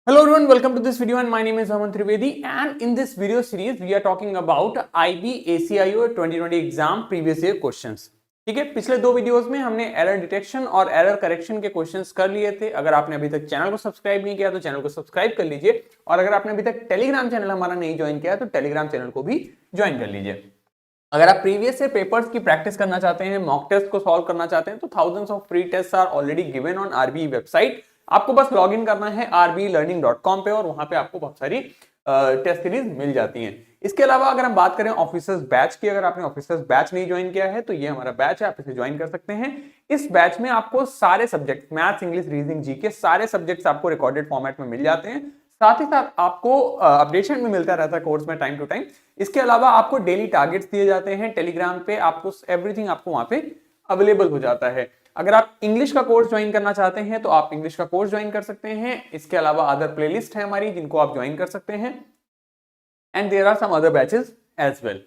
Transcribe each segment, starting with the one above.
Hello everyone, welcome to this video and my name is Aman Trivedi and in this video series we are talking about IB ACIO 2020 exam previous year questions. ठीक है, पिछले दो videos में हमने error detection और error correction के questions कर लिए थे। अगर आपने अभी तक चैनल को सब्सक्राइब नहीं किया तो चैनल को सब्सक्राइब कर लीजिए और अगर आपने अभी तक टेलीग्राम चैनल हमारा नहीं ज्वाइन किया तो टेलीग्राम चैनल को भी ज्वाइन कर लीजिए। अगर आप प्रीवियस ईयर पेपर्स की प्रैक्टिस करना चाहते हैं, मॉक टेस्ट को सॉल्व करना चाहते हैं तो thousands of free test are already given on RBE website. आपको बस लॉग इन करना है rblearning.com पे और वहां पे आपको बहुत सारी टेस्ट सीरीज मिल जाती हैं। इसके अलावा अगर हम बात करें ऑफिसर्स बैच की, अगर आपने ऑफिसर्स बैच नहीं ज्वाइन किया है तो ये हमारा बैच है, आप इसे ज्वाइन कर सकते हैं। इस बैच में आपको सारे subject maths, English, reasoning, GK सारे सब्जेक्ट्स आपको रिकॉर्डेड फॉर्मेट में मिल जाते हैं। साथ ही साथ आपको अपडेशन भी मिलता रहता है कोर्स में टाइम टू टाइम। इसके अलावा आपको डेली टारगेट्स दिए जाते हैं टेलीग्राम पे, आपको एवरीथिंग आपको वहां पे अवेलेबल हो जाता है। अगर आप इंग्लिश का कोर्स ज्वाइन करना चाहते हैं तो आप इंग्लिश का कोर्स ज्वाइन कर सकते हैं। इसके अलावा अदर प्लेलिस्ट है हमारी जिनको आप ज्वाइन कर सकते हैं and there are some other batches as well.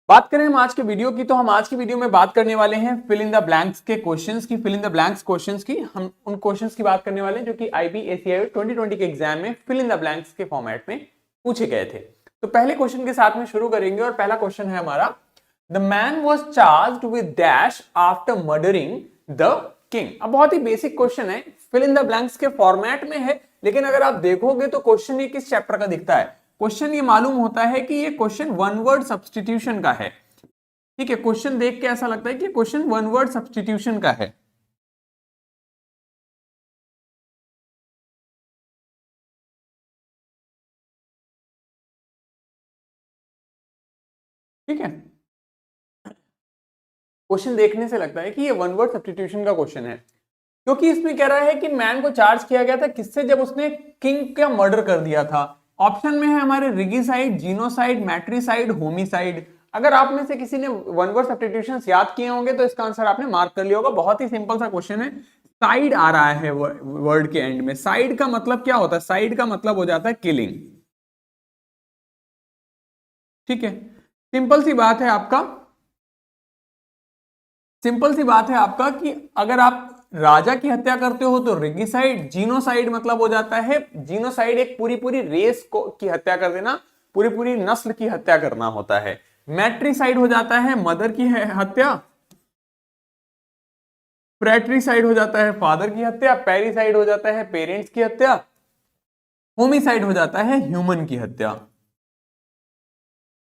बात करें हम आज के वीडियो की तो हम आज की वीडियो में बात करने वाले हैं फिल इन द ब्लैंक्स के क्वेश्चंस की, fill in the blanks questions की। हम उन क्वेश्चंस की बात करने वाले हैं जो कि IB ACIO 2020 के एग्जाम में फिल इन द ब्लैंक्स के फॉर्मेट में पूछे गए थे। तो पहले क्वेश्चन के साथ में शुरू करेंगे और पहला क्वेश्चन है हमारा, the man was charged with dash after murdering the king. अब बहुत ही बेसिक क्वेश्चन है, फिल इन द ब्लैंक्स के फॉर्मेट में है, लेकिन अगर आप देखोगे तो क्वेश्चन ये किस चैप्टर का दिखता है। क्वेश्चन ये मालूम होता है कि ये क्वेश्चन वन वर्ड सब्स्टिट्यूशन का है। ठीक है, क्वेश्चन देख के ऐसा लगता है कि क्वेश्चन वन वर्ड सब्स्टिट्यूशन का है। ठीक है, क्वेश्चन देखने से लगता है कि ये वन वर्ड सब्स्टिट्यूशन का क्वेश्चन है, क्योंकि इसमें कह रहा है कि मैन को चार्ज किया गया था किससे, जब उसने किंग का मर्डर कर दिया था। ऑप्शन में है हमारे रिगिसाइड, जीनोसाइड, मैट्रिसाइड, होमिसाइड। अगर आप में से किसी ने वन वर्ड सब्स्टिट्यूशंस याद किए होंगे तो इसका आंसर आपने मार्क कर लिया होगा। बहुत ही सिंपल सा क्वेश्चन है। साइड आ रहा है वर्ड के एंड में। साइड का मतलब क्या होता है? साइड का मतलब हो जाता है किलिंग। ठीक है, सिंपल सी बात है आपका, सिंपल सी बात है आपका कि अगर आप राजा की हत्या करते हो तो रिगिसाइड। जीनोसाइड मतलब हो जाता है, जीनोसाइड एक पूरी पूरी रेस को की हत्या कर देना, पूरी पूरी नस्ल की हत्या करना होता है। मैट्रिसाइड हो जाता है मदर की हत्या, फ्रैट्रिसाइड हो जाता है फादर की हत्या, पैरिसाइड हो जाता है पेरेंट्स की हत्या, होमिसाइड हो जाता है ह्यूमन की हत्या।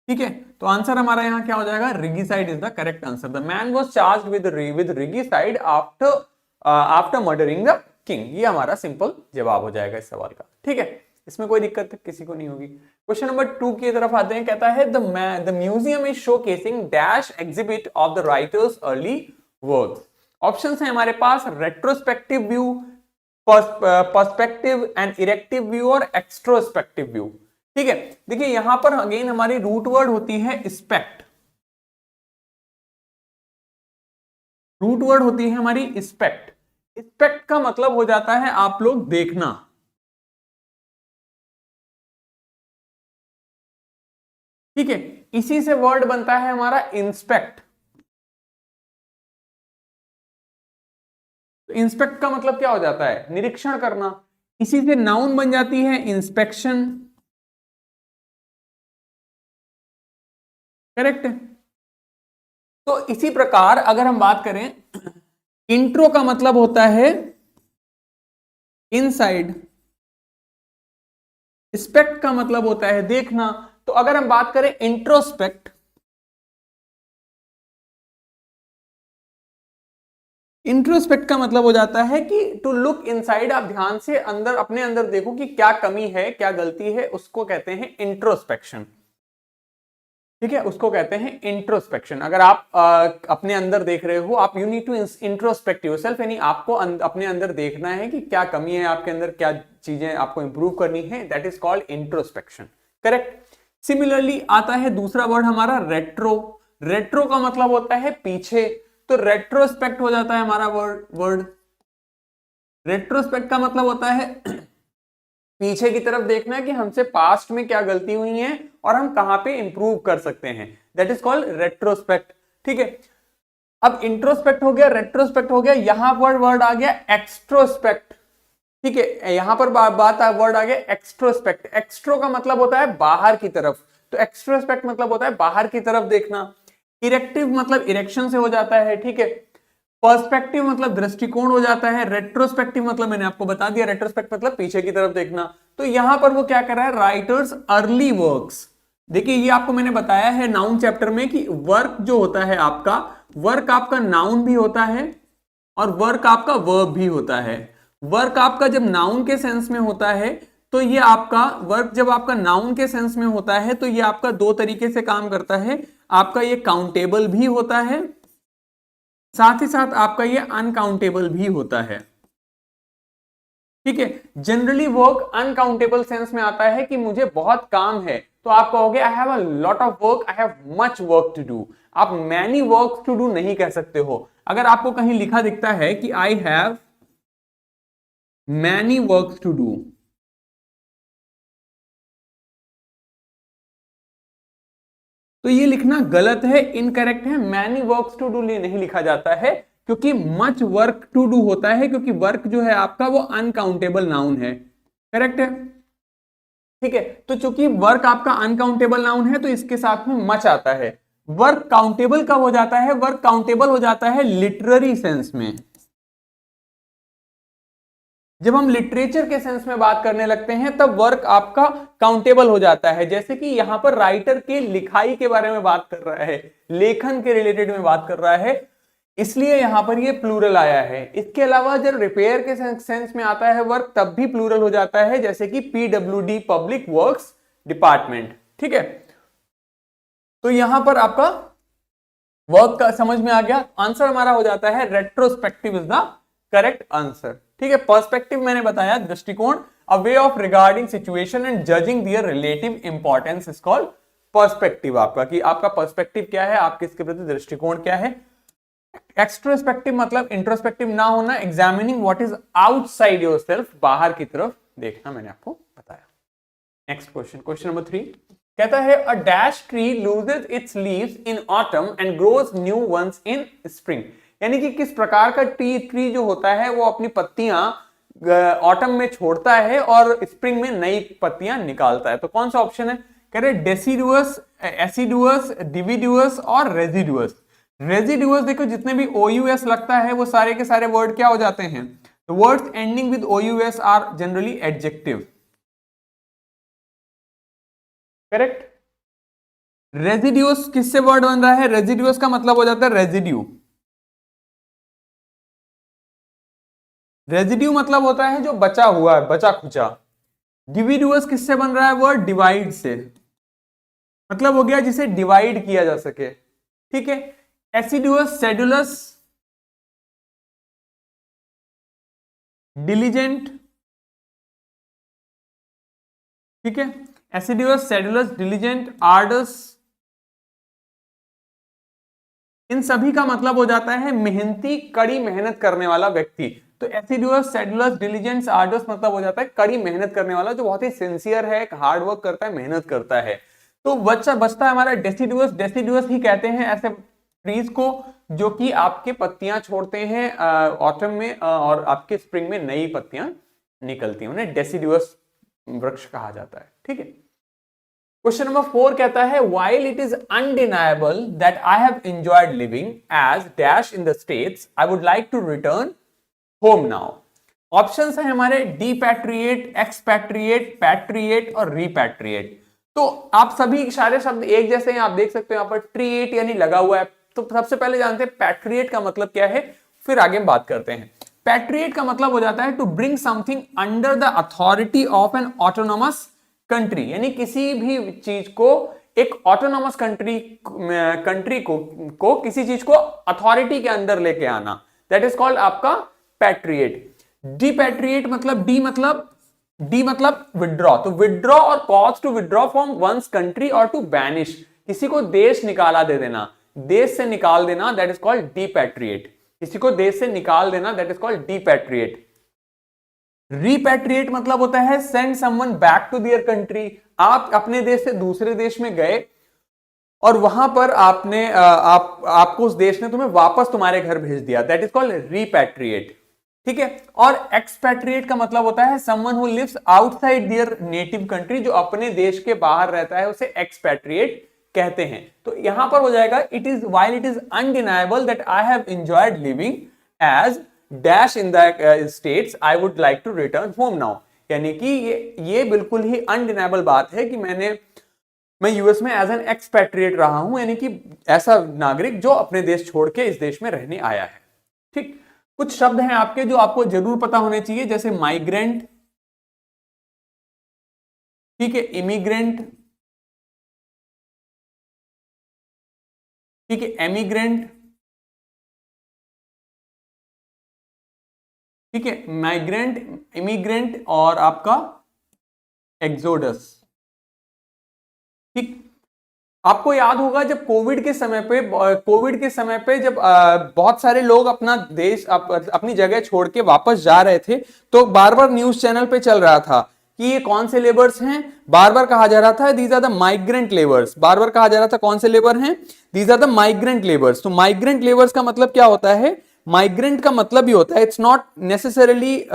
ठीक है, तो आंसर हमारा यहां क्या हो जाएगा? Regicide is the correct answer. The man was charged with regicide after murdering the king. ये हमारा सिंपल जवाब हो जाएगा इस सवाल का। ठीक है, इसमें कोई दिक्कत किसी को नहीं होगी। क्वेश्चन नंबर 2 की तरफ आते हैं। कहता है the museum is showcasing dash exhibit of the writer's early works. Options हैं हमारे पास, retrospective view, perspective and erective view और एक्सट्रोस्पेक्टिव व्यू। ठीक है, देखिए यहां पर अगेन हमारी रूट वर्ड होती है स्पेक्ट। रूट वर्ड होती है हमारी स्पेक्ट। स्पेक्ट का मतलब हो जाता है आप लोग देखना। ठीक है, इसी से वर्ड बनता है हमारा इंस्पेक्ट। तो इंस्पेक्ट का मतलब क्या हो जाता है? निरीक्षण करना। इसी से नाउन बन जाती है इंस्पेक्शन। करेक्ट है। तो इसी प्रकार अगर हम बात करें, इंट्रो का मतलब होता है इनसाइड, स्पेक्ट का मतलब होता है देखना। तो अगर हम बात करें इंट्रोस्पेक्ट, इंट्रोस्पेक्ट का मतलब हो जाता है कि टू लुक इनसाइड, आप ध्यान से अंदर, अपने अंदर देखो कि क्या कमी है, क्या गलती है, उसको कहते हैं इंट्रोस्पेक्शन। ठीक है, उसको कहते हैं इंट्रोस्पेक्शन। अगर आप अपने अंदर देख रहे हो, आप you need to introspect yourself, यानी आपको अपने अंदर देखना है कि क्या कमी है आपके अंदर, क्या चीजें आपको इंप्रूव करनी है। That is called introspection. Correct. Similarly आता है दूसरा वर्ड हमारा रेट्रो। रेट्रो का मतलब होता है पीछे, तो रेट्रोस्पेक्ट हो जाता है हमारा वर्ड। रेट्रोस्पेक्ट का मतलब होता है पीछे की तरफ देखना कि हमसे पास्ट में क्या गलती हुई है और हम कहां पे इंप्रूव कर सकते हैं। That is called retrospect. ठीक है, अब इंट्रोस्पेक्ट हो गया, रेट्रोस्पेक्ट हो गया, यहां पर वर्ड आ गया एक्सट्रोस्पेक्ट। ठीक है, यहां पर बात वर्ड आ गया एक्स्ट्रोस्पेक्ट। एक्स्ट्रो का मतलब होता है बाहर की तरफ, तो एक्स्ट्रोस्पेक्ट मतलब होता है बाहर की तरफ देखना। इरेक्टिव मतलब इरेक्शन से हो जाता है, ठीक है। पर्सपेक्टिव मतलब दृष्टिकोण हो जाता है। रेट्रोस्पेक्टिव मतलब मैंने आपको बता दिया, रेट्रोस्पेक्ट मतलब पीछे की तरफ देखना। तो यहां पर वो क्या कर रहा है, राइटर्स अर्ली वर्क्स। देखिए ये आपको मैंने बताया है नाउन चैप्टर में कि वर्क जो होता है आपका, वर्क आपका नाउन भी होता है और वर्क आपका वर्ब भी होता है। वर्क आपका जब नाउन के सेंस में होता है तो ये आपका वर्क जब आपका नाउन के सेंस में होता है तो ये आपका दो तरीके से काम करता है। आपका ये काउंटेबल भी होता है, साथ ही साथ आपका ये अनकाउंटेबल भी होता है, ठीक है। जनरली वर्क अनकाउंटेबल सेंस में आता है कि मुझे बहुत काम है, तो आप कहोगे I have a lot of work, I have much work to do. आप मैनी वर्क टू डू नहीं कह सकते हो। अगर आपको कहीं लिखा दिखता है कि I have many work to do, तो ये लिखना गलत है, इनकरेक्ट है। मैनी वर्क्स टू डू नहीं लिखा जाता है, क्योंकि मच वर्क टू डू होता है, क्योंकि वर्क जो है आपका वो अनकाउंटेबल नाउन है। करेक्ट है, ठीक है। तो चूंकि वर्क आपका अनकाउंटेबल नाउन है तो इसके साथ में मच आता है। वर्क काउंटेबल कब हो जाता है, वर्क काउंटेबल हो जाता है लिटरेरी सेंस में। जब हम लिटरेचर के सेंस में बात करने लगते हैं तब वर्क आपका काउंटेबल हो जाता है। जैसे कि यहां पर राइटर के लिखाई के बारे में बात कर रहा है, लेखन के रिलेटेड में बात कर रहा है, इसलिए यहां पर ये प्लूरल आया है। इसके अलावा जब रिपेयर के सेंस में आता है वर्क तब भी प्लूरल हो जाता है, जैसे कि पीडब्ल्यूडी पब्लिक वर्क्स डिपार्टमेंट, ठीक है। तो यहां पर आपका वर्क का समझ में आ गया। आंसर हमारा हो जाता है retrospective is the correct answer, ठीक है। पर्सपेक्टिव मैंने बताया दृष्टिकोण, a way of regarding situation and judging their relative importance is called perspective. आपका कि आपका पर्सपेक्टिव क्या है, आपके इसके प्रति दृष्टिकोण क्या है। एक्सट्रोस्पेक्टिव मतलब इंट्रोस्पेक्टिव ना होना, examining what is outside yourself, बाहर की तरफ देखना, मैंने आपको बताया। नेक्स्ट क्वेश्चन, क्वेश्चन नंबर 3 कहता है a dash tree loses its leaves in autumn and grows new ones in spring. यानी कि किस प्रकार का ट्री जो होता है वो अपनी पत्तियां ऑटम में छोड़ता है और स्प्रिंग में नई पत्तियां निकालता है। तो कौन सा ऑप्शन है, कह रहे डेसिडुअस, एसिडुअस, डिविडुअस और रेजिडुअस। रेजिडुअस देखो जितने भी OUS लगता है वो सारे के सारे वर्ड क्या हो जाते हैं, तो words ending with OUS are generally adjective. Correct. Residues किससे वर्ड बन रहा है, रेजिड्यूस का मतलब हो जाता है रेजिड्यू। रेजिड्यू मतलब होता है जो बचा हुआ है, बचा खुचा। डिविडुअस किससे बन रहा है वर्ड, डिवाइड से, मतलब हो गया जिसे डिवाइड किया जा सके, ठीक है। एसिडुअस, सेडुलस, डिलीजेंट, ठीक है। एसिडुअस, सेडुलस, डिलीजेंट, आर्डस, इन सभी का मतलब हो जाता है मेहनती, कड़ी मेहनत करने वाला व्यक्ति। तो एसिडुअस, सेडुलस, डिलीजेंट, आर्डस मतलब हो जाता है कड़ी मेहनत करने वाला, जो बहुत ही सिंसियर है, हार्ड वर्क करता है, मेहनत करता है। तो बचता है हमारा डेसिडुअस। डेसिडुअस ही कहते हैं ऐसे ट्रीज को जो कि आपके पत्तियां छोड़ते हैं ऑटम में और आपके स्प्रिंग में नई पत्तियां निकलती हैं, उन्हें डेसिडुअस वृक्ष कहा जाता है, ठीक है। क्वेश्चन नंबर 4 कहता है while it is undeniable that I have enjoyed living as dash in the states, I would like to return home now. Options है हमारे डिपैट्रिएट, एक्सपैट्रिएट, पैट्रिएट और रिपैट्रिएट। तो आप सभी सारे शब्द एक जैसे हैं, आप देख सकते हो यहाँ पर ट्रिएट यानी लगा हुआ है। तो सबसे पहले जानते हैं पैट्रिएट का मतलब क्या है, फिर आगे बात करते हैं। पैट्रिएट का मतलब हो जाता है to bring something under the authority of an autonomous country, यानी किसी भी चीज को एक ऑटोनोमस कंट्री को किसी चीज को अथॉरिटी के अंदर लेके आना, दैट इज कॉल्ड आपका पैट्रिएट। डिपैट्रिएट मतलब डी मतलब विड्रॉ, तो विड्रॉ और cause to withdraw from one's country और टू बैनिश, किसी को देश निकाला दे देना, देश से निकाल देना, दैट इज कॉल्ड डिपैट्रिएट। किसी को देश से निकाल देना, that is called depatriate. Repatriate मतलब होता है send someone back to their country. आप अपने देश से दूसरे देश में गए और वहां पर आपको उस देश ने तुम्हें वापस तुम्हारे घर भेज दिया, दैट इज कॉल्ड रिपैट्रिएट, ठीक है। और एक्सपैट्रिएट का मतलब होता है someone who lives outside their native country, जो अपने देश के बाहर रहता है उसे एक्सपैट्रिएट कहते हैं। तो यहां पर हो जाएगा it is while it is undeniable that I have enjoyed living as dash in the States I would like to return home now. यानी कि ये बिल्कुल ही अनडिनाइबल बात है कि मैं यूएस में एज एन एक्सपैट्रिएट रहा हूं, यानी कि ऐसा नागरिक जो अपने देश छोड़ के इस देश में रहने आया है। ठीक, कुछ शब्द हैं आपके जो आपको जरूर पता होने चाहिए, जैसे माइग्रेंट, ठीक है, इमिग्रेंट, ठीक है, एमिग्रेंट, ठीक है, माइग्रेंट, इमिग्रेंट और आपका एक्सोडस। ठीक, आपको याद होगा जब कोविड के समय पे जब बहुत सारे लोग अपना देश अपनी जगह छोड़ के वापस जा रहे थे, तो बार बार न्यूज चैनल पे चल रहा था कि ये कौन से लेबर्स हैं। बार बार कहा जा रहा था these are the migrant labours, बार बार कहा जा रहा था कौन से लेबर हैं, these are the migrant labours. तो माइग्रेंट लेबर्स का मतलब क्या होता है, माइग्रेंट का मतलब ही होता है it's not necessarily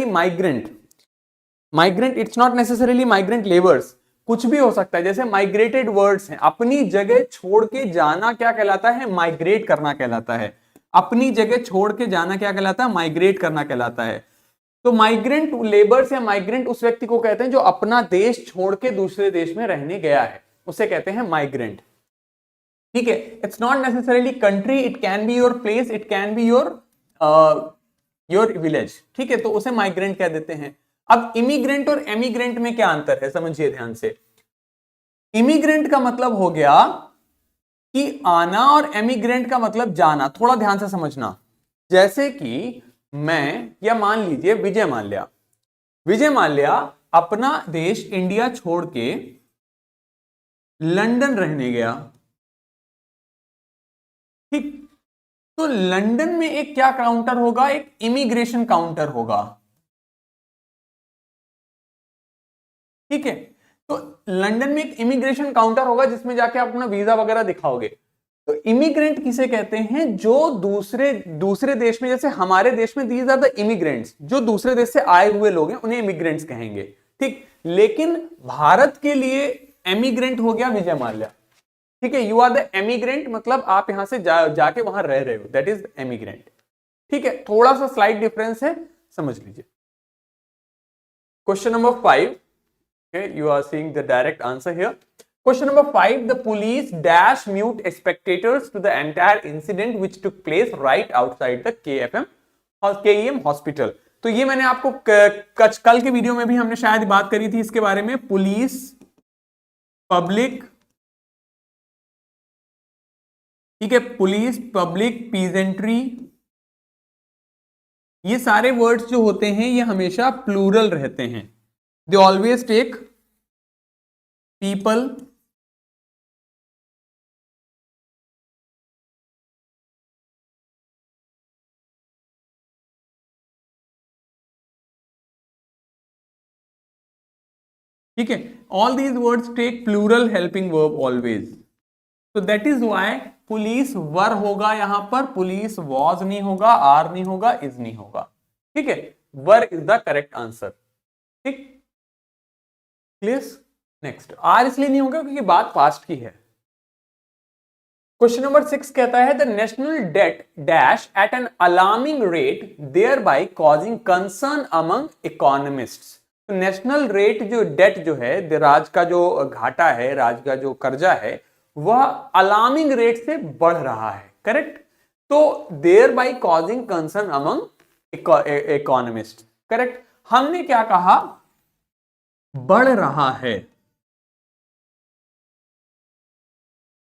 migrant, it's not necessarily migrant labours, कुछ भी हो सकता है। जैसे माइग्रेटेड वर्ड्स हैं, अपनी जगह छोड़ के जाना क्या कहलाता है, माइग्रेट करना कहलाता है। अपनी जगह छोड़ के जाना क्या कहलाता है, माइग्रेट करना कहलाता है। तो माइग्रेंट लेबर्स या माइग्रेंट उस व्यक्ति को कहते हैं जो अपना देश छोड़ के दूसरे देश में रहने गया है, उसे कहते हैं माइग्रेंट। ठीक है, it's not necessarily country, it can be your place, it can be your village. ठीक है, तो उसे माइग्रेंट कह देते हैं। अब इमिग्रेंट और एमिग्रेंट में क्या अंतर है, समझिए ध्यान से। इमिग्रेंट का मतलब हो गया कि आना और एमिग्रेंट का मतलब जाना। थोड़ा ध्यान से समझना। जैसे कि मैं, या मान लीजिए विजय माल्या अपना देश इंडिया छोड़ के लंदन रहने गया। ठीक, तो लंदन में एक क्या काउंटर होगा, एक इमिग्रेशन काउंटर होगा। ठीक है, तो लंदन में एक इमिग्रेशन काउंटर होगा जिसमें जाके आप अपना वीजा वगैरह दिखाओगे। तो इमिग्रेंट किसे कहते हैं, जो दूसरे देश में, जैसे हमारे देश में दीज आर द इमिग्रेंट्स, जो दूसरे देश से आए हुए लोग हैं उन्हें इमिग्रेंट्स कहेंगे। ठीक, लेकिन भारत के लिए एमिग्रेंट हो गया विजय माल्या। ठीक है, यू आर द एमिग्रेंट, मतलब आप यहां से जाके वहां रह रहे हो, दैट इज एमिग्रेंट। ठीक है, थोड़ा सा स्लाइट डिफरेंस है, समझ लीजिए। Question number 5, okay, you are seeing the direct answer here. Question number 5, the police dash mute spectators to the entire incident which took place right outside the KEM hospital. तो ये मैंने आपको कल के video में भी हमने शायद बात करी थी इसके बारे में। पुलिस, पब्लिक, ठीक है, पुलिस, पब्लिक, पीजेंट्री, ये सारे वर्ड्स जो होते हैं ये हमेशा प्लूरल रहते हैं। दे ऑलवेज टेक पीपल, ठीक है, all these words take plural helping verb always. तो that is why police were होगा, यहां पर पुलिस वॉज नहीं होगा, आर नहीं होगा, इज नहीं होगा। ठीक है, वर इज द करेक्ट आंसर। ठीक, क्लियर। नेक्स्ट, आर इसलिए नहीं होगा क्योंकि बात पास्ट की है। क्वेश्चन नंबर 6 कहता है the national debt dash at an alarming rate thereby causing concern among economists. तो नेशनल रेट जो डेट जो है, राज का जो घाटा है, राज का जो कर्जा है, वह अलार्मिंग रेट से बढ़ रहा है। करेक्ट, तो thereby causing concern among economist. Correct, हमने क्या कहा, बढ़ रहा है।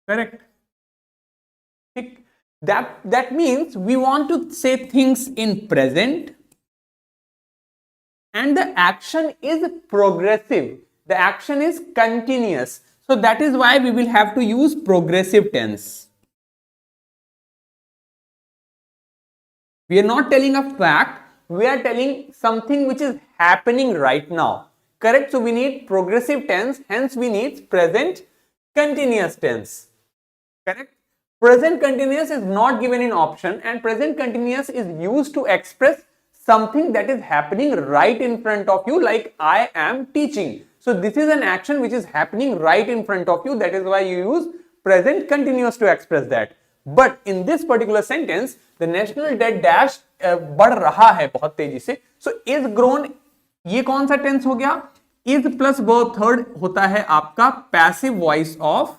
करेक्ट, ठीक, that means we want to say things in present and the action is progressive, the action is continuous, so that is why we will have to use progressive tense. We are not telling a fact, we are telling something which is happening right now. Correct, so we need progressive tense, hence we need present continuous tense. Correct, Present continuous is not given in option, and present continuous is used to express something that is happening right in front of you, like I am teaching. So this is an action which is happening right in front of you. That is why you use present continuous to express that. But in this particular sentence, the national debt dash बढ़ रहा है बहुत तेजी से. So is grown, ये कौन सा tense हो गया? Is plus verb third होता है आपका passive voice of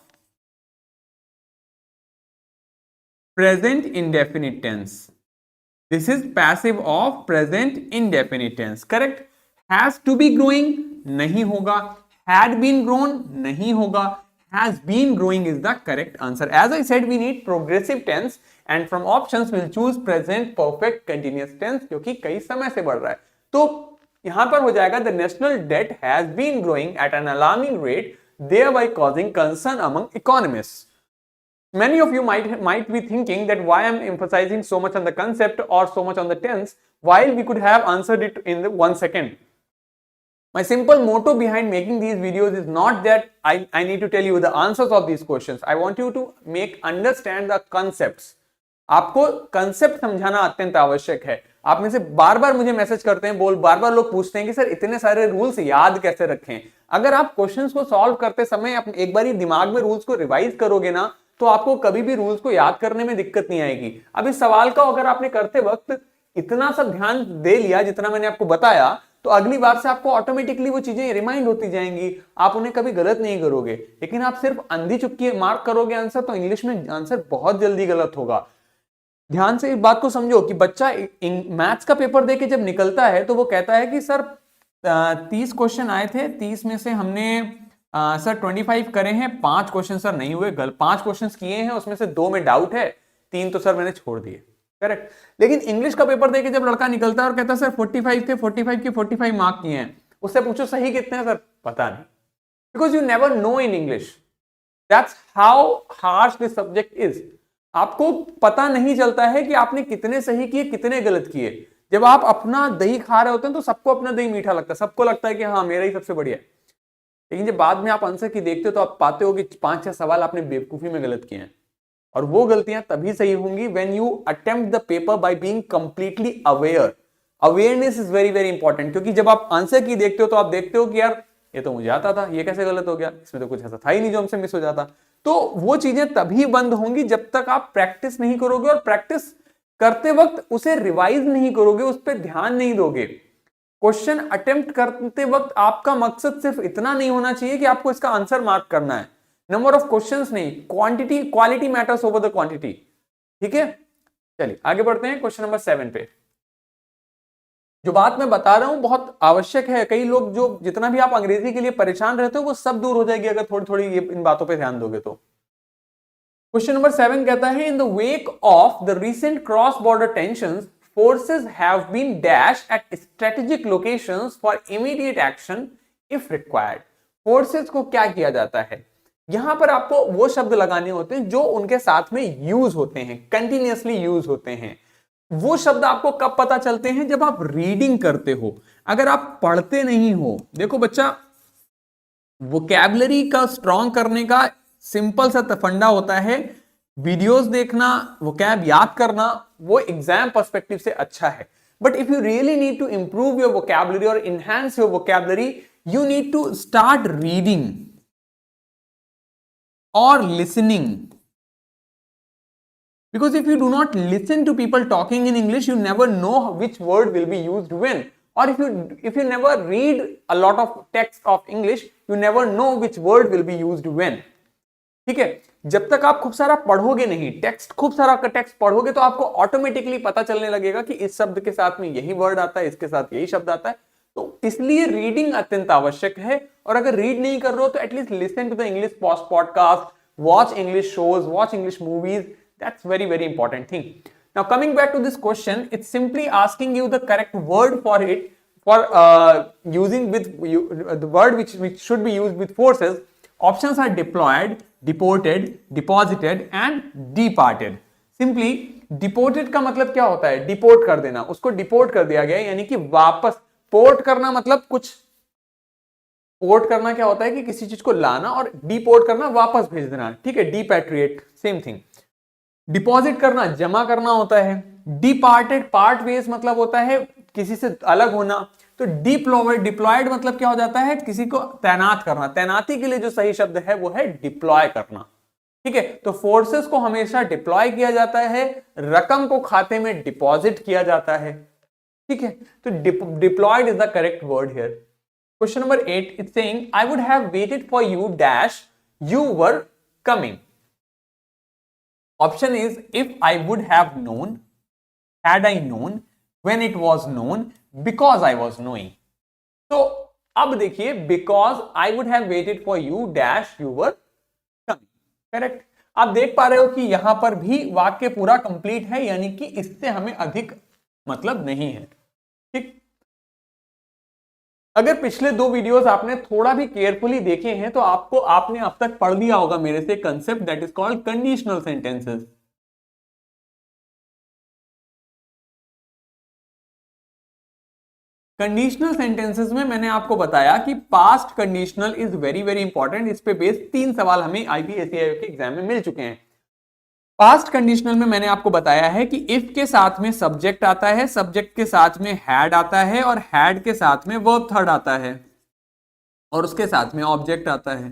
present indefinite tense. This is passive of present indefinite tense. Correct? Has to be growing नहीं होगा. Had been grown नहीं होगा. Has been growing is the correct answer. As I said, we need progressive tense, and from options we'll choose present perfect continuous tense क्योंकि कई समय से बढ़ रहा है. तो यहां पर हो जाएगा the national debt has been growing at an alarming rate, thereby causing concern among economists. Many of you might be thinking that why I'm emphasizing so much on the concept or so much on the tense while we could have answered it in the 1 second. My simple motto behind making these videos is not that I need to tell you the answers of these questions. I want you to understand the concepts. आपको concept समझाना अत्यंत आवश्यक है. आप में से बार बार मुझे message करते हैं, बार बार लोग पूछते हैं कि सर इतने सारे रूल्स याद कैसे रखें. अगर आप क्वेश्चंस को सॉल्व करते समय एक बार दिमाग में रूल्स को रिवाइज करोगे ना, तो आपको कभी भी रूल्स को याद करने में दिक्कत नहीं आएगी. अब इस सवाल का अगर आपने करते वक्त इतना सा ध्यान दे लिया जितना मैंने आपको बताया, तो अगली बार से आपको ऑटोमेटिकली वो चीजें रिमाइंड होती जाएंगी. आप उन्हें कभी गलत नहीं करोगे. लेकिन आप सिर्फ अंधी चुपकी मार्क करोगे आंसर, तो इंग्लिश में आंसर बहुत जल्दी गलत होगा. ध्यान से इस बात को समझो कि बच्चा मैथ्स का पेपर देके जब निकलता है तो वो कहता है कि सर 30 क्वेश्चन आए थे, 30 में से हमने सर 25 करे हैं, 5 क्वेश्चन सर नहीं हुए, 5 क्वेश्चन किए हैं, उसमें से 2 में डाउट है, 3 तो सर मैंने छोड़ दिए. करेक्ट. लेकिन इंग्लिश का पेपर देके जब लड़का निकलता है और कहता है सर 45 थे, 45 के 45 मार्क किए हैं, उससे पूछो सही कितने हैं सर, पता नहीं. Because you never know in English. That's how harsh this subject is. आपको पता नहीं चलता है कि आपने कितने सही किए, कितने गलत किए. जब आप अपना दही खा रहे होते हैं तो सबको अपना दही मीठा लगता है, सबको लगता है कि हाँ मेरा ही सबसे बढ़िया है. लेकिन जब बाद में आप आंसर की देखते हो तो आप पाते हो कि 5-6 सवाल आपने बेवकूफी में गलत किए हैं. और वो गलतियां तभी सही होंगी when you attempt the paper by being completely aware. Awareness is very very important. क्योंकि जब आप आंसर की देखते हो तो आप देखते हो कि यार ये तो मुझे आता था, ये कैसे गलत हो गया, इसमें तो कुछ ऐसा था ही नहीं जो हमसे मिस हो जाता. तो वो चीजें तभी बंद होंगी जब तक आप प्रैक्टिस नहीं करोगे, और प्रैक्टिस करते वक्त उसे रिवाइज नहीं करोगे, उस पर ध्यान नहीं दोगे. क्वेश्चन अटेम्प्ट करते वक्त आपका मकसद सिर्फ इतना नहीं होना चाहिए कि आपको इसका आंसर मार्क करना है. नंबर ऑफ क्वेश्चंस नहीं, quantity, quality matters over the quantity. ठीक है, चलिए आगे बढ़ते हैं क्वेश्चन नंबर 7 पे. जो बात मैं बता रहा हूं बहुत आवश्यक है. कई लोग जो जितना भी आप अंग्रेजी के लिए परेशान रहते हो वो सब दूर हो जाएगी अगर थोड़ी थोड़ी इन बातों पे ध्यान दोगे तो. क्वेश्चन नंबर 7 कहता है, in the wake of the recent cross border tensions, forces have been dashed at strategic locations for immediate action if required. Forces को क्या किया जाता है, यहां पर आपको वो शब्द लगाने होते हैं जो उनके साथ में यूज होते हैं, कंटिन्यूअसली यूज होते हैं. वो शब्द आपको कब पता चलते हैं, जब आप रीडिंग करते हो. अगर आप पढ़ते नहीं हो, देखो बच्चा, वोकैबुलरी का स्ट्रॉन्ग करने का सिंपल सा फंडा होता है वीडियोस देखना, वोकैब याद करना. वो एग्जाम पर्सपेक्टिव से अच्छा है. But if you really need to improve your vocabulary और enhance your vocabulary, you need to start reading और listening. Because if you do not listen to people talking in English, you never know which word will be used when. Or if you never read a lot of text of English, you never know which word will be used when. ठीक है, जब तक आप खूब सारा पढ़ोगे नहीं, text खूब सारा का टेक्स्ट पढ़ोगे तो आपको ऑटोमेटिकली पता चलने लगेगा कि इस शब्द के साथ में यही वर्ड आता है, इसके साथ यही शब्द आता है. तो इसलिए रीडिंग अत्यंत आवश्यक है. और अगर रीड नहीं कर रहे हो तो at least listen to the English podcast, watch English shows, watch English movies. That's very very important thing. Now coming back to this question, it's simply asking you the correct word for it, for using with the word which should be used with forces. Options are deployed, deported, deposited and departed. Simply deported का मतलब क्या होता है, deport कर देना. उसको deport कर दिया गया, यानी कि वापस. पोर्ट करना मतलब कुछ, पोर्ट करना क्या होता है कि किसी चीज को लाना, और डिपोर्ट करना वापस भेज देना. ठीक है, डिपैट्रिएट, सेम थिंग. डिपॉजिट करना, जमा करना होता है। डिपार्टेड, पार्ट वेज मतलब होता है किसी से अलग होना। तो डिप्लॉयड मतलब क्या हो जाता है, किसी को तैनात करना। तैनाती के लिए जो सही शब्द है वो है डिप्लॉय करना। ठीक है, तो फोर्सेस को हमेशा डिप्लॉय किया जाता है, रकम को खाते में डिपॉजिट किया जाता है। ठीक है, तो deployed is the correct word here. Question number 8 is saying I would have waited for you dash you were coming. Option is if I would have known, had I known, when it was known, because I was knowing। तो अब देखिए, because I would have waited for you dash you were coming। Correct. आप देख पा रहे हो कि यहां पर भी वाक्य पूरा कंप्लीट है, यानी कि इससे हमें अधिक मतलब नहीं है। ठीक, अगर पिछले दो वीडियोस आपने थोड़ा भी केयरफुली देखे हैं तो आपने अब तक पढ़ लिया होगा मेरे से concept that is called conditional sentences. Conditional sentences में मैंने आपको बताया कि past conditional is very very important. इस पे बेस्ड 3 सवाल हमें आईबीएसई के एग्जाम में मिल चुके हैं। पास्ट कंडीशनल में मैंने आपको बताया है कि इफ के साथ में सब्जेक्ट आता है, सब्जेक्ट के साथ में हैड आता है, और हैड के साथ में वर्ब थर्ड आता है, और उसके साथ में ऑब्जेक्ट आता है।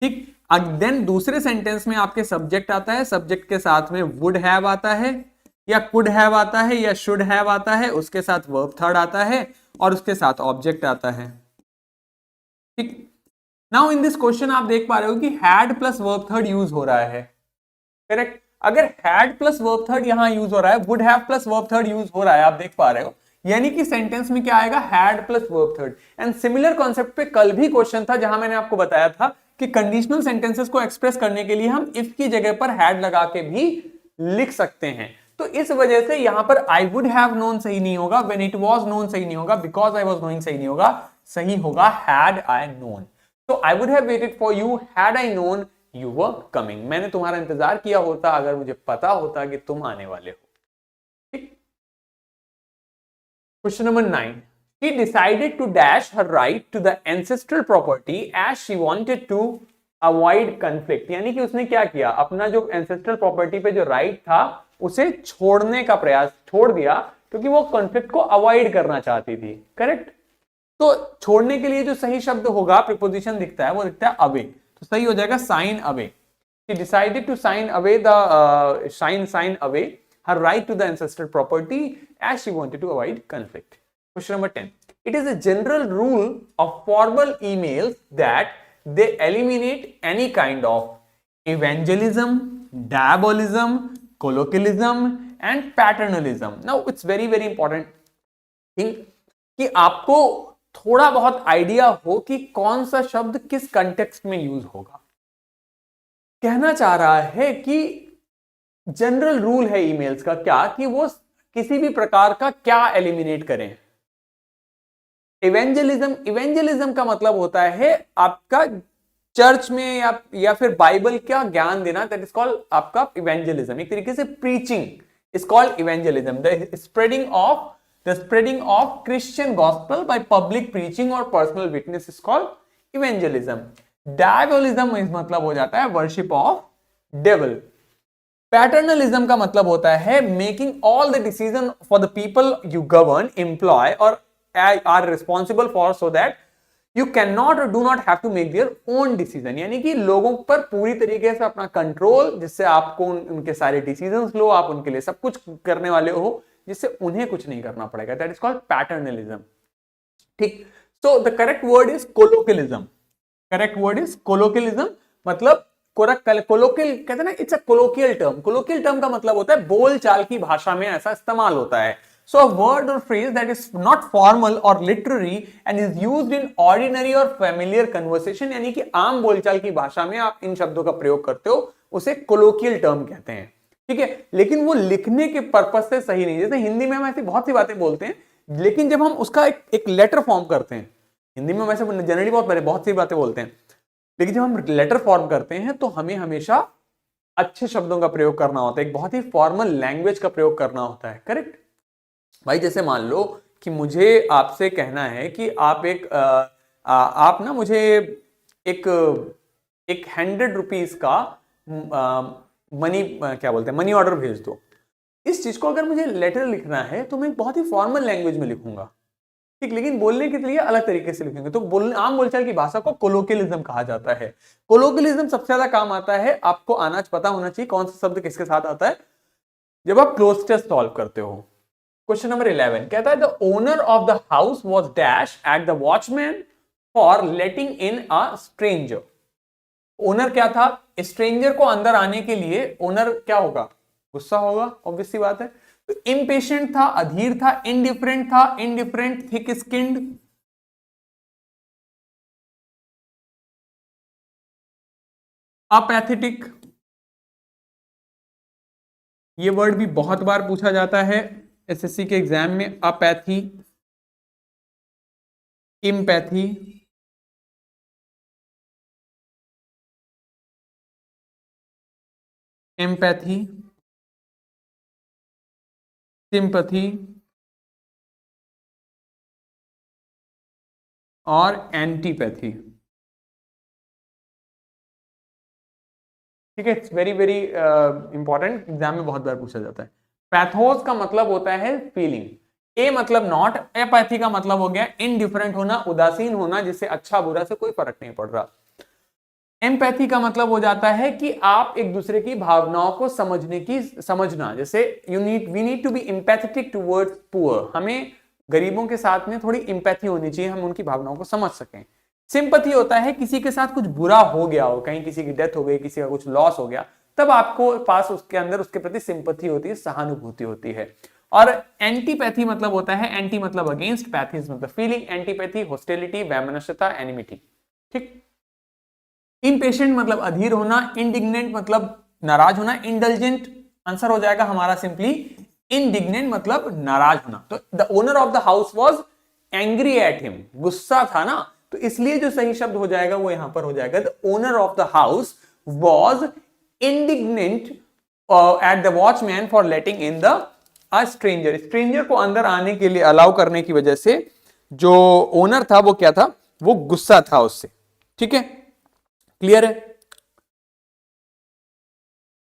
ठीक, देन दूसरे सेंटेंस में आपके सब्जेक्ट आता है, सब्जेक्ट के साथ में वुड हैव आता है, या कुड हैव आता है, या शुड हैव आता है, उसके साथ वर्ब थर्ड आता है, और उसके साथ ऑब्जेक्ट आता है। ठीक, नाउ इन दिस क्वेश्चन आप देख पा रहे हो कि had plus verb third use हो रहा है। करेक्ट, अगर हैड प्लस वर्ब थर्ड यहां यूज हो रहा है, would have plus verb third use हो रहा है, आप देख पा रहे हो, यानी कि सेंटेंस में क्या आएगा, had plus verb third. And similar concept पे कल भी क्वेश्चन था जहां मैंने आपको बताया था कि कंडीशनल सेंटेंसेस को एक्सप्रेस करने के लिए हम इफ की जगह पर हैड लगा के भी लिख सकते हैं। तो इस वजह से यहां पर आई वुड हैव नोन सही नहीं होगा, व्हेन इट वाज नोन सही नहीं होगा, बिकॉज आई वाज नोइंग सही नहीं होगा, सही होगा हैड आई नोन। तो I would have waited for you had I known you were coming. मैंने तुम्हारा इंतजार किया होता अगर मुझे पता होता कि तुम आने वाले हो। ठीक, question number 9, she decided to dash her right to the ancestral property as she wanted to avoid conflict। यानी कि उसने क्या किया, अपना जो एंसेस्ट्रल प्रॉपर्टी पे जो राइट था उसे छोड़ने का प्रयास, छोड़ दिया क्योंकि वो कॉन्फ्लिक्ट को अवॉइड करना चाहती थी। करेक्ट, तो छोड़ने के लिए जो सही शब्द होगा, प्रीपोजिशन दिखता है, वो दिखता है अवे, तो सही हो जाएगा sign away. She decided to sign away sign away her right to the ancestral property as she wanted to avoid conflict। Question number 10, it is a general rule of formal emails that they eliminate any kind of evangelism, diabolism, colloquialism and paternalism। Now it's very very important thing कि आपको थोड़ा बहुत idea हो कि कौन सा शब्द किस कंटेक्स्ट में यूज होगा। कहना चाह रहा है कि जनरल रूल है ईमेल्स का क्या, कि वो किसी भी प्रकार का क्या एलिमिनेट करें। इवेंजलिज्म का मतलब होता है आपका चर्च में या फिर बाइबल का ज्ञान देना, दैट इज कॉल्ड आपका इवेंजलिज्म। एक तरीके से preaching is called evangelism, the spreading of Christian gospel by public preaching और personal witness is called evangelism. Diabolism मतलब हो जाता है वर्शिप ऑफ डेविल। पैटर्नलिज्म का मतलब होता है making all the decision for the people you govern, employ और are responsible for, so that you can not और do not have to make their own decision. यानी कि लोगों पर पूरी तरीके से अपना कंट्रोल, जिससे आपको उनके सारे डिसीजंस लो, आप उनके लिए सब कुछ करने वाले हो, जिससे उन्हें कुछ नहीं करना पड़ेगा। That is called paternalism. ठीक, so the correct word is colloquialism. Correct word is colloquialism, मतलब कोलोकियल कहते हैं ना, it's a colloquial term. Colloquial term का मतलब होता है बोलचाल की भाषा में ऐसा इस्तेमाल होता है। सो अ वर्ड और phrase that is not formal और literary and is used in ordinary और फैमिलियर कन्वर्सेशन, यानी कि आम बोलचाल की भाषा में आप इन शब्दों का प्रयोग करते हो, उसे कोलोकियल टर्म कहते हैं। ठीक है, लेकिन वो लिखने के पर्पस से सही नहीं। जैसे हिंदी में हम ऐसी बहुत सी बातें बोलते हैं, लेकिन जब हम उसका एक लेटर फॉर्म करते हैं, हिंदी में वैसे जनरली बहुत सी बातें बोलते हैं, लेकिन जब हम लेटर फॉर्म करते हैं तो हमें हमेशा अच्छे शब्दों का प्रयोग करना होता है, एक बहुत ही फॉर्मल लैंग्वेज का प्रयोग करना होता है। करेक्ट भाई, जैसे मान लो कि मुझे आपसे कहना है कि आप ना मुझे एक 100 रुपीज का मनी क्या बोलते हैं, मनी ऑर्डर भेज दो। इस चीज को अगर मुझे लेटर लिखना है तो मैं एक बहुत ही फॉर्मल लैंग्वेज में लिखूंगा, ठीक, लेकिन बोलने के लिए अलग तरीके से लिखेंगे। तो बोलने आम बोलचाल की भाषा को कोलोकियलिज्म कहा जाता है। कोलोकियलिज्म सबसे ज्यादा काम आता है, आपको आना पता होना चाहिए कौन सा शब्द किसके साथ आता है, जब आप क्लोज टेस्ट सॉल्व करते हो। क्वेश्चन नंबर 11 कहता है the owner of the house was dash at the watchman for letting in a stranger. Owner क्या था, स्ट्रेंजर को अंदर आने के लिए ओनर क्या होगा, गुस्सा होगा, ऑब्वियस सी बात है। तो इम्पेशेंट था, अधीर था, इनडिफरेंट था, इनडिफरेंट, थिक स्किन्ड, अपैथेटिक। ये वर्ड भी बहुत बार पूछा जाता है एसएससी के एग्जाम में, अपैथी, इम्पैथी, एम्पैथी, सिंपैथी और एंटीपैथी। ठीक है, it's very very important, exam में बहुत बार पूछा जाता है। पैथोस का मतलब होता है फीलिंग, ए मतलब नॉट, एपैथी का मतलब हो गया इनडिफरेंट होना, उदासीन होना, जिससे अच्छा बुरा से कोई फर्क नहीं पड़ रहा। एम्पैथी का मतलब हो जाता है कि आप एक दूसरे की भावनाओं को समझना, जैसे we need to be empathetic towards poor, हमें गरीबों के साथ में थोड़ी एम्पैथी होनी चाहिए, हम उनकी भावनाओं को समझ सकें। सिंपैथी होता है किसी के साथ कुछ बुरा हो गया हो, कहीं किसी की डेथ हो गई, किसी का कुछ लॉस हो गया, तब आपको पास उसके अंदर उसके प्रति सिंपैथी होती है, सहानुभूति होती है। और एंटीपैथी मतलब होता है, एंटी मतलब अगेंस्ट, पैथीज मतलब फीलिंग, एंटीपैथी हॉस्टिलिटी, वैमनस्यता, एनिमिटी। ठीक। इम्पेशेंट मतलब अधीर होना, इंडिग्नेंट मतलब नाराज होना, इंडल्जेंट आंसर हो जाएगा हमारा सिंपली इंडिग्नेंट मतलब नाराज होना। तो the owner of the house was angry at him, गुस्सा था ना, तो इसलिए जो सही शब्द हो जाएगा वो यहां पर हो जाएगा the owner of the house was indignant at the watchman for letting in the stranger. Stranger को अंदर आने के लिए अलाउ करने की वजह से जो ओनर था वो क्या था, वो गुस्सा था उससे। ठीक है, क्लियर है,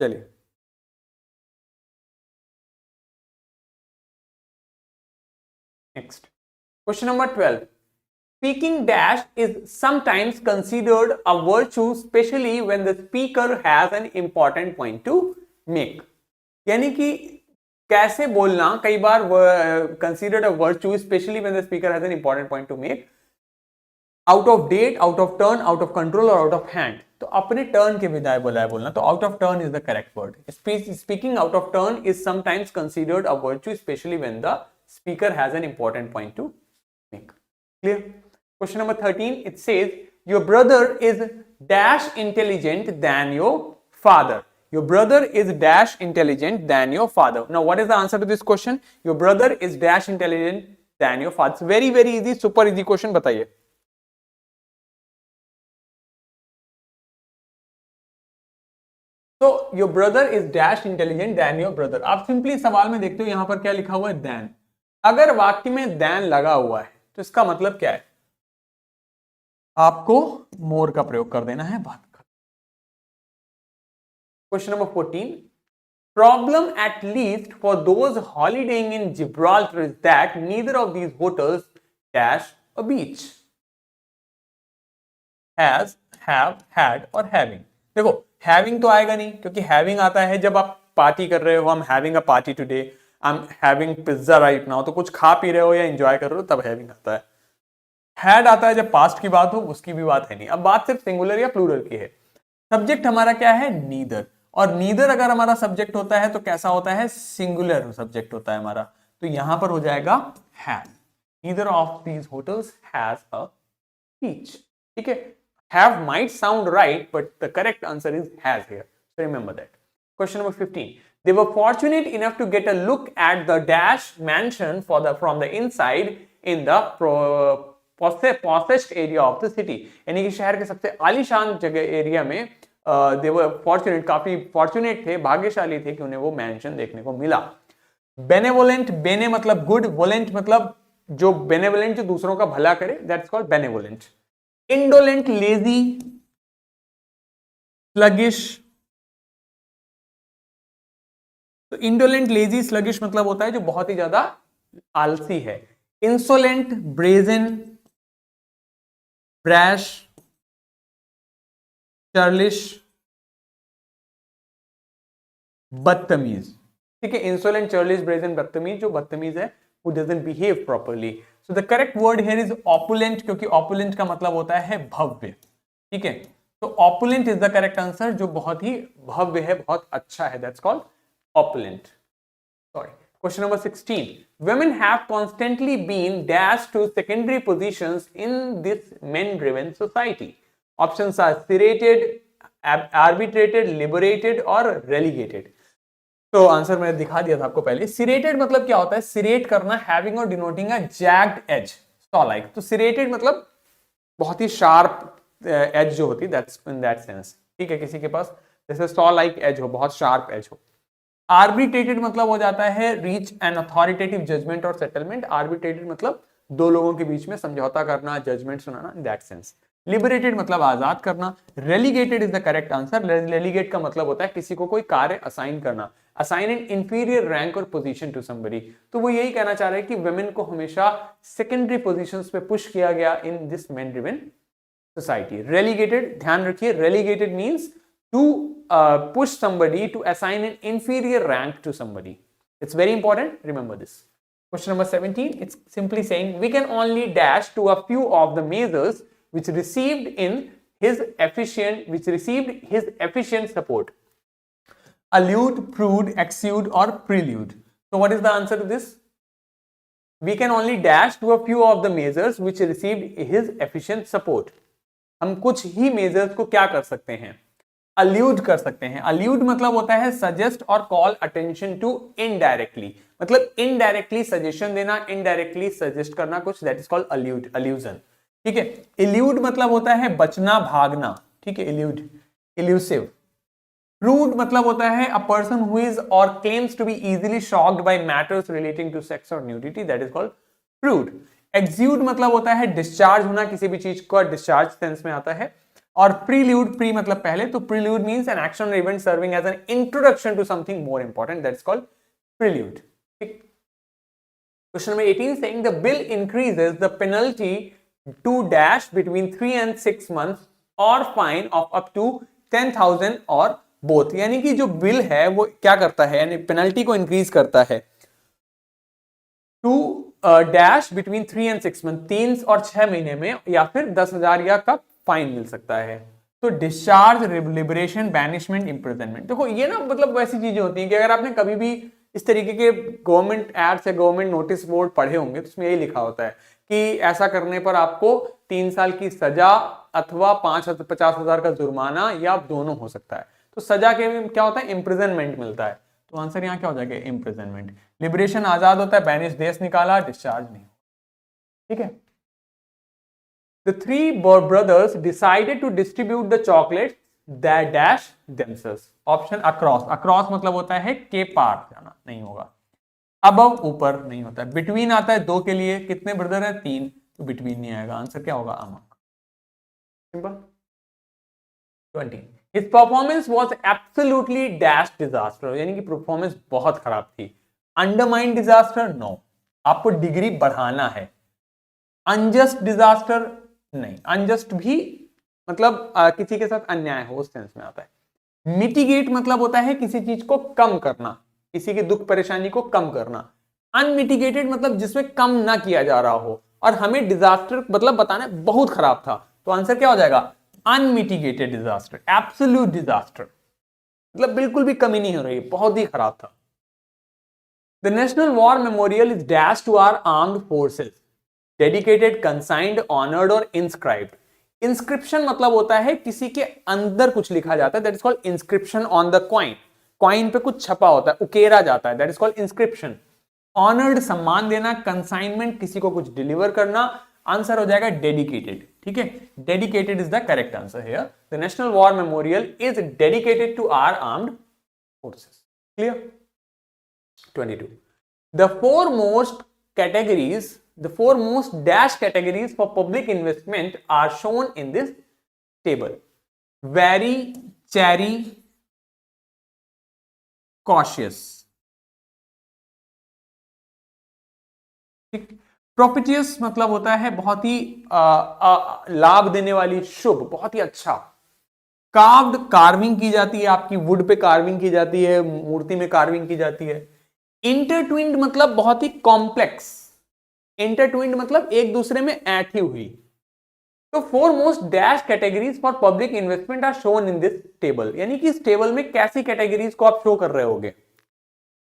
चलिए next question number 12। Speaking dash is sometimes considered a virtue, especially when the speaker has an important point to make. यानी कि कैसे बोलना कई बार considered a virtue, especially when the speaker has an important point to make. Out of date, out of turn, out of control और out of hand. तो अपने turn के बिना बुलाए बोलना, तो out of turn is the correct word. Speaking out of turn is sometimes considered a virtue, especially when the speaker has an important point to make. Clear. Question number 13 it says your brother is dash intelligent then your father. Your brother is dash intelligent than your father. Now, what is the answer to this question? Your brother is dash intelligent than your father. It's very very easy, super easy question. बताइए। तो your brother is dash intelligent then your brother. आप simply सवाल में देखते हो यहां पर क्या लिखा हुआ है, देन। अगर वाक्य में देन लगा हुआ है तो इसका मतलब क्या है, आपको मोर का प्रयोग कर देना है। बात कर question number 14। Problem at least for those holidaying in Gibraltar is that neither of these hotels dash a beach. Has, have, had और हैविंग। देखो हैविंग तो आएगा नहीं, क्योंकि हैविंग आता है जब आप पार्टी कर रहे हो, हम having a party today, I am having pizza right now, तो कुछ खा पी रहे हो या एंजॉय कर रहे हो, तब हैविंग आता है। हैड आता है जब पास्ट की बात हो, उसकी भी बात है नहीं। अब बात सिर्फ सिंगुलर या प्लूरल की है। सब्जेक्ट हमारा क्या है, नीदर, और नीदर अगर हमारा सब्जेक्ट होता है तो कैसा होता है, सिंगुलर सब्जेक्ट होता है हमारा, तो यहां पर हो जाएगा had. Neither of these hotels has a beach. ठीक है, have might sound right, but the correct answer is has here. So remember that. Question number 15. They were fortunate enough to get a look at the dash mansion from the inside in the possessed area of the city. यानी कि शहर के सबसे आलीशान जगह area में they were fortunate, काफी fortunate थे, भाग्यशाली थे कि उन्हें वो mansion देखने को मिला। Benevolent, bene मतलब good, volent मतलब जो benevolent जो दूसरों का भला करे, that's called benevolent. Indolent, lazy, sluggish, तो इंडोलेंट, लेजी, स्लगिश मतलब होता है जो बहुत ही ज्यादा आलसी है। इंसोलेंट, ब्रेजन, ब्रैश, चार्लिश, बदतमीज। ठीक है, इंसोलेंट, चार्लिश, ब्रेजन, बदतमीज, जो बदतमीज है, who doesn't behave properly. So the correct word here is opulent, क्योंकि opulent का मतलब होता है भव्य। ठीक है, तो opulent is the correct answer, जो बहुत ही भव्य है, बहुत अच्छा है, that's called opulent. Sorry. Question number 16. Women have constantly been dashed to secondary positions in this men-driven society. Options are serrated, arbitrated, liberated और relegated. तो आंसर मैंने दिखा दिया था आपको पहले। सिरेटेड मतलब क्या होता है? सिरेट करना, हैविंग और डिनोटिंग अ जैग्ड एज, सॉ लाइक। तो सिरेटेड मतलब बहुत ही शार्प एज जो होती है, दैट्स इन दैट सेंस। ठीक है, किसी के पास जैसे सॉ लाइक एज हो, बहुत शार्प एज हो। आर्बिट्रेटेड मतलब हो जाता है रीच एन अथॉरिटेटिव जजमेंट और सेटलमेंट। आर्बिट्रेटेड मतलब दो लोगों के बीच में समझौता करना, जजमेंट सुनाना, इन दैट सेंस। लिबरेटेड मतलब आजाद करना। Relegated is the correct answer. Relegate का मतलब होता है किसी को कोई कार्य असाइन करना, असाइन एन इंफीरियर रैंक और पोजीशन टू समबडी। तो वो यही कहना चाह रहे हैं कि वुमेन को हमेशा सेकेंडरी पोजीशंस पे पुश किया गया in this main driven society. Relegated, ध्यान रखिए, relegated means to push somebody, to assign an inferior rank to somebody. It's very important, remember this. Question number 17, it's simply saying we can only dash to a few of the measures which received his efficient support. Allude, prude, exude or prelude. So what is the answer to this? We can only dash to a few of the measures which received his efficient support. हम कुछ ही measures को क्या कर सकते हैं? Allude कर सकते हैं। अल्यूड मतलब होता है सजेस्ट और कॉल अटेंशन टू इनडायरेक्टली, मतलब इनडायरेक्टली सजेशन देना, इनडायरेक्टली सजेस्ट करना कुछ, that is called allude, allusion. ठीक है, इल्यूड मतलब होता है बचना, भागना। ठीक है, इल्यूड, इल्यूसिव। प्रूड मतलब होता है अ पर्सन हु इज और claims to be easily shocked by matters relating to sex और nudity, that is called prude. Exude मतलब होता है डिस्चार्ज होना, किसी भी चीज को डिस्चार्ज सेंस में आता है। और प्रील्यूड, प्री मतलब पहले, तो प्रील्यूड मींस एन एक्शन और event serving as an introduction to something more important, that's called prelude. Question number 18 saying the bill increases the penalty to dash between 3 and 6 months or fine of up to 10,000 or both। यानी कि जो bill है वो क्या करता है, यानी penalty को इंक्रीज करता है to dash between 3 and 6 month, 3 और 6 महीने में, या फिर 10,000 या का फाइन मिल सकता है। तो डिस्चार्ज, लिबरेशन, बैनिशमेंट, इंप्रिजनमेंट। देखो ये ना मतलब वैसी चीजें होती हैं कि अगर आपने कभी भी इस तरीके के गवर्नमेंट एड्स या गवर्नमेंट नोटिस बोर्ड पढ़े होंगे तो उसमें यही लिखा होता है कि ऐसा करने पर आपको 3 साल की सजा अथवा 50,000 का जुर्माना या दोनों हो सकता है। तो सजा के में क्या होता है, इंप्रिजनमेंट मिलता है। तो आंसर यहाँ क्या हो जाएगा, इंप्रिजनमेंट। लिबरेशन आजाद होता है, बैनिश देश निकाला, डिस्चार्ज नहीं। ठीक है, the three brothers decided to distribute the chocolates that dash themselves. Option across, across मतलब होता है के पार जाना, नहीं होगा। above ऊपर नहीं होता है। between आता है दो के लिए, कितने ब्रदर है, 3, तो between नहीं आएगा। आंसर क्या होगा, among। Simple. 20 his performance was absolutely dash disaster, यानी कि परफॉर्मेंस बहुत खराब थी। अंडरमाइन डिजास्टर, नो, आपको डिग्री बढ़ाना है। अनजस्ट डिजास्टर, नहीं, अनजस्ट भी मतलब किसी के साथ अन्याय हो, उस सेंस में आता है। मिटिगेट मतलब होता है किसी चीज को कम करना, किसी के दुख परेशानी को कम करना। अनमिटिगेटेड मतलब जिसमें कम ना किया जा रहा हो, और हमें डिजास्टर मतलब बताना बहुत खराब था, तो आंसर क्या हो जाएगा, अनमिटिगेटेड डिजास्टर, एब्सोल्यूट डिजास्टर, मतलब बिल्कुल भी कमी नहीं हो रही, बहुत ही खराब था। The national war memorial is dash to our armed forces, dedicated, consigned, honoured और इंस्क्राइब्ड। इंस्क्रिप्शन मतलब होता है किसी के अंदर कुछ लिखा जाता है, that is called inscription on the coin. Coin पे कुछ छपा होता है, उकेरा जाता है, that is called inscription. Honoured सम्मान देना, कंसाइनमेंट किसी को कुछ डिलीवर करना। आंसर हो जाएगा डेडिकेटेड। ठीक है, dedicated is the correct answer here. The national war memorial is dedicated to our armed forces. Clear. 22 the four most dash categories for public investment are shown in this table: wary, chary, cautious. ठीक। प्रोपिटियस मतलब होता है बहुत ही लाभ देने वाली, शुभ, बहुत ही अच्छा। कार्व्ड, कार्विंग की जाती है, आपकी वुड पे कार्विंग की जाती है, मूर्ति में कार्विंग की जाती है। इंटरट्विन्ड मतलब बहुत ही कॉम्प्लेक्स, इंटरट्विन्ड मतलब एक दूसरे में ऐठी हुई। तो 4 most dash categories for public investment are shown in this table, यानी कि इस टेबल में कैसी कैटेगरीज को आप शो कर रहे होगे,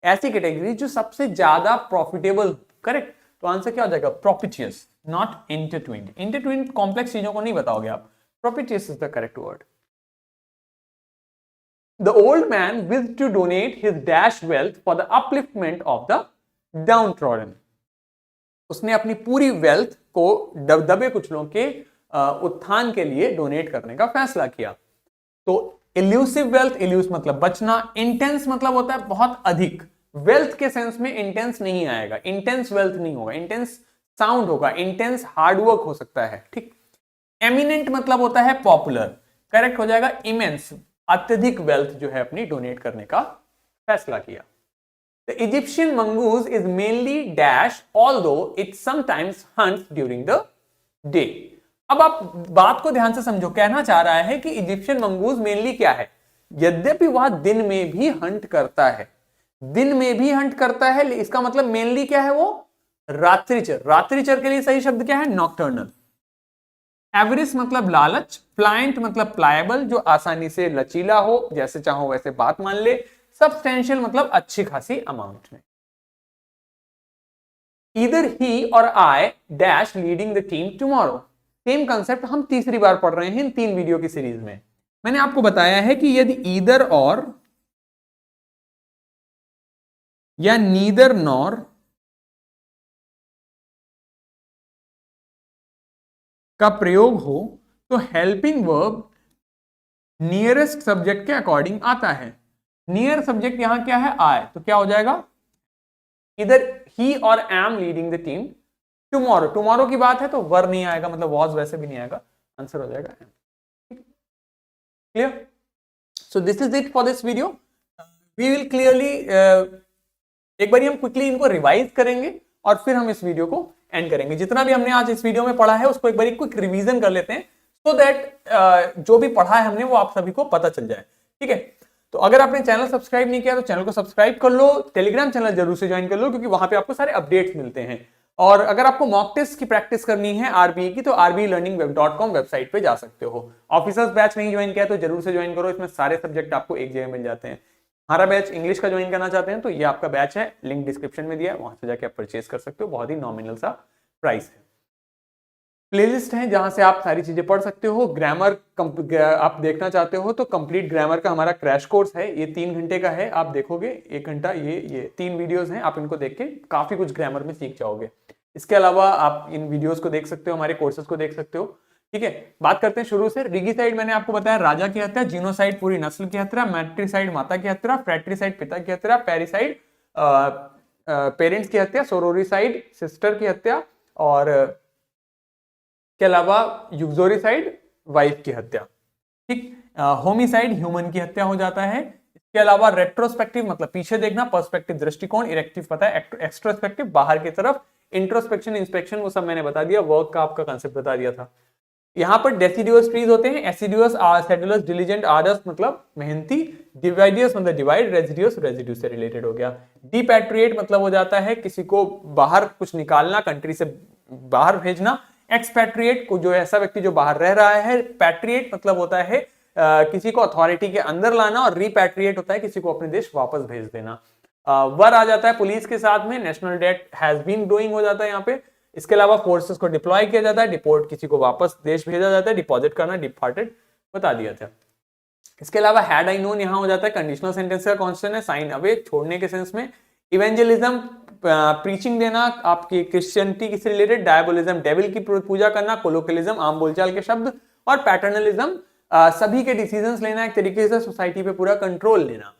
ऐसी कैटेगरीज जो सबसे ज्यादा प्रॉफिटेबल। करेक्ट, तो आंसर क्या हो जाएगा? प्रोपिटियस, नॉट इंटरट्विन्ड। इंटरट्विन्ड कॉम्प्लेक्स चीजों को नहीं बताओगे आप, propitious is the correct word. The old man wished to donate his dash wealth for the upliftment of the downtrodden. उसने अपनी पूरी वेल्थ को दबे कुचलों के उत्थान के लिए डोनेट करने का फैसला किया। तो इल्यूसिव वेल्थ, इल्यूस मतलब बचना, इंटेंस मतलब होता है बहुत अधिक। वेल्थ के सेंस में इंटेंस नहीं आएगा, इंटेंस वेल्थ नहीं होगा, इंटेंस साउंड होगा, इंटेंस हार्डवर्क हो सकता है। ठीक। एमिनेंट मतलब होता है पॉपुलर, करेक्ट हो जाएगा इमेंस, अत्यधिक वेल्थ जो है अपनी डोनेट करने का फैसला किया। The Egyptian mongoose is mainly dash, although it sometimes hunts during the day. अब आप बात को ध्यान से समझो, कहना चाह रहा है कि इजिप्शियन मंगूज मेनली क्या है, यद्यपि वह दिन में भी हंट करता है, दिन में भी हंट करता है, इसका मतलब मेनली क्या है वो? रात्रिचर। रात्रिचर के लिए सही शब्द क्या है? नॉक्टर्नल। एवरिस मतलब लालच, प्लायंट मतलब प्लायबल, जो आसानी से लचीला हो, जैसे चाहो वैसे बात मान ले। सब्सटेंशियल मतलब अच्छी खासी अमाउंट में। ईदर ही और I dash leading the team tomorrow, same concept हम तीसरी बार पढ़ रहे हैं इन 3 वीडियो की सीरीज में। मैंने आपको बताया है कि यदि ईदर और या नीदर नॉर का प्रयोग हो तो हेल्पिंग वर्ब नियरेस्ट सब्जेक्ट के अकॉर्डिंग आता है। नियर सब्जेक्ट यहां क्या है? आई, तो क्या हो जाएगा? इधर ही और M leading the team tomorrow, tomorrow की बात है तो वर नहीं आएगा, मतलब वॉज वैसे भी नहीं आएगा, आंसर हो जाएगा M. Clear? So this is it for this video. We will clearly एक बार हम क्विकली इनको रिवाइज करेंगे और फिर हम इस वीडियो को एंड करेंगे। जितना भी हमने आज इस वीडियो में पढ़ा है उसको एक बार क्विक रिवीजन कर लेते हैं, सो दैट जो भी पढ़ा है हमने वो आप सभी को पता चल जाए। ठीक है, तो अगर आपने चैनल सब्सक्राइब नहीं किया तो चैनल को सब्सक्राइब कर लो, टेलीग्राम चैनल जरूर से ज्वाइन कर लो, क्योंकि वहां पे आपको सारे अपडेट्स मिलते हैं। और अगर आपको मॉक टेस्ट की प्रैक्टिस करनी है आरबीई की, तो rbelearningweb.com वेबसाइट पे जा सकते हो। ऑफिसर्स बैच नहीं ज्वाइन किया तो जरूर से ज्वाइन करो, इसमें सारे सब्जेक्ट आपको एक जगह मिल जाते हैं। हमारा बैच इंग्लिश का ज्वाइन करना चाहते हैं तो ये आपका बैच है, लिंक डिस्क्रिप्शन में दिया है, वहां से जाके आप परचेज कर सकते हो, बहुत ही नॉमिनल सा प्राइस है। प्लेलिस्ट है जहां से आप सारी चीजें पढ़ सकते हो। ग्रामर आप देखना चाहते हो तो कंप्लीट ग्रामर का हमारा क्रैश कोर्स है, ये 3 घंटे का है, आप देखोगे 1 घंटा, ये 3 वीडियोस हैं, आप इनको देख के काफी कुछ ग्रामर में सीख जाओगे। इसके अलावा आप इन वीडियोस को देख सकते हो, हमारे कोर्सेज को देख सकते हो। ठीक है, बात करते हैं शुरू से। रिगिसाइड मैंने आपको बताया राजा की हत्या, जीनोसाइड पूरी नस्ल की हत्या, मैट्रिसाइड माता की हत्या, फ्रैट्रिसाइड पिता की हत्या, पेरिसाइड पेरेंट्स की हत्या, सोरोरिसाइड सिस्टर की हत्या, और के अलावा यूक्सोरिसाइड वाइफ की हत्या। ठीक, होमिसाइड ह्यूमन की हत्या हो जाता है। इसके अलावा रेट्रोस्पेक्टिव मतलब पीछे देखना, पर्सपेक्टिव दृष्टिकोण, इरेक्टिव पता है, एक्स्ट्रोस्पेक्टिव बाहर की तरफ, इंट्रोस्पेक्शन इंस्पेक्शन वो सब मैंने बता दिया, वर्क का आपका कंसेप्ट बता दिया था। यहाँ पर डेसिडियस ट्रीज होते हैं, एसिडियस, सेडुलस, डिलीजेंट, आर्डस मतलब मेहनती, डिवाइडियस मतलब डिवाइड, रेजिडियस रेजिड्यू से रिलेटेड हो गया। डिपैट्रिएट मतलब हो जाता है किसी को बाहर कुछ निकालना, कंट्री से बाहर भेजना। एक्सपैट्रिएट को जो ऐसा व्यक्ति जो बाहर रह रहा है। पैट्रिएट मतलब होता है किसी को अथॉरिटी के अंदर लाना, और रिपैट्रिएट होता है किसी को अपने देश वापस भेज देना। वर आ जाता है पुलिस के साथ में, national debt has been doing हो जाता है यहाँ पे। इसके अलावा फोर्सेस को डिप्लॉय किया जाता है, डिपोर्ट किसी को वापस देश भेजा जाता है, डिपॉजिट करना, डिपार्टेड बता दिया था। इसके अलावा हैड आई नोन यहाँ हो जाता है कंडीशनल सेंटेंस का कॉन्स्टेंट है, साइन अवे छोड़ने के सेंस में। इवेंजलिज्म प्रीचिंग देना आपकी क्रिश्चियनिटी से रिलेटेड, डायबोलिज्म डेविल की पूजा करना, कोलोकियलिज्म आम बोलचाल के शब्द, और पैटर्नलिज्म सभी के डिसीजंस लेना, एक तरीके से सोसाइटी पे पूरा कंट्रोल लेना।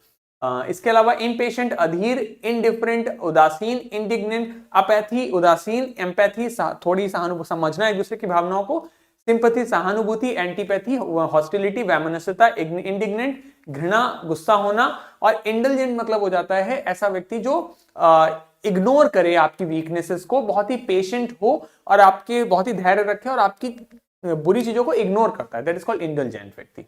इसके अलावा इम्पेशेंट अधीर, इनडिफरेंट उदासीन, इंडिग्नेंट अपैथी उदासीन, एम्पैथी थोड़ी समझना एक दूसरे की भावनाओं को, सिंपैथी सहानुभूति, एंटीपैथी हॉस्टिलिटी वैमनस्यता, इंडिग्नेंट घृणा गुस्सा होना, और इंडलजेंट मतलब हो जाता है ऐसा व्यक्ति जो इग्नोर करे आपकी वीकनेसेस को, बहुत ही पेशेंट हो और आपके बहुत ही धैर्य रखे और आपकी बुरी चीजों को इग्नोर करता है, दैट इज कॉल्ड इंडल्जेंट व्यक्ति।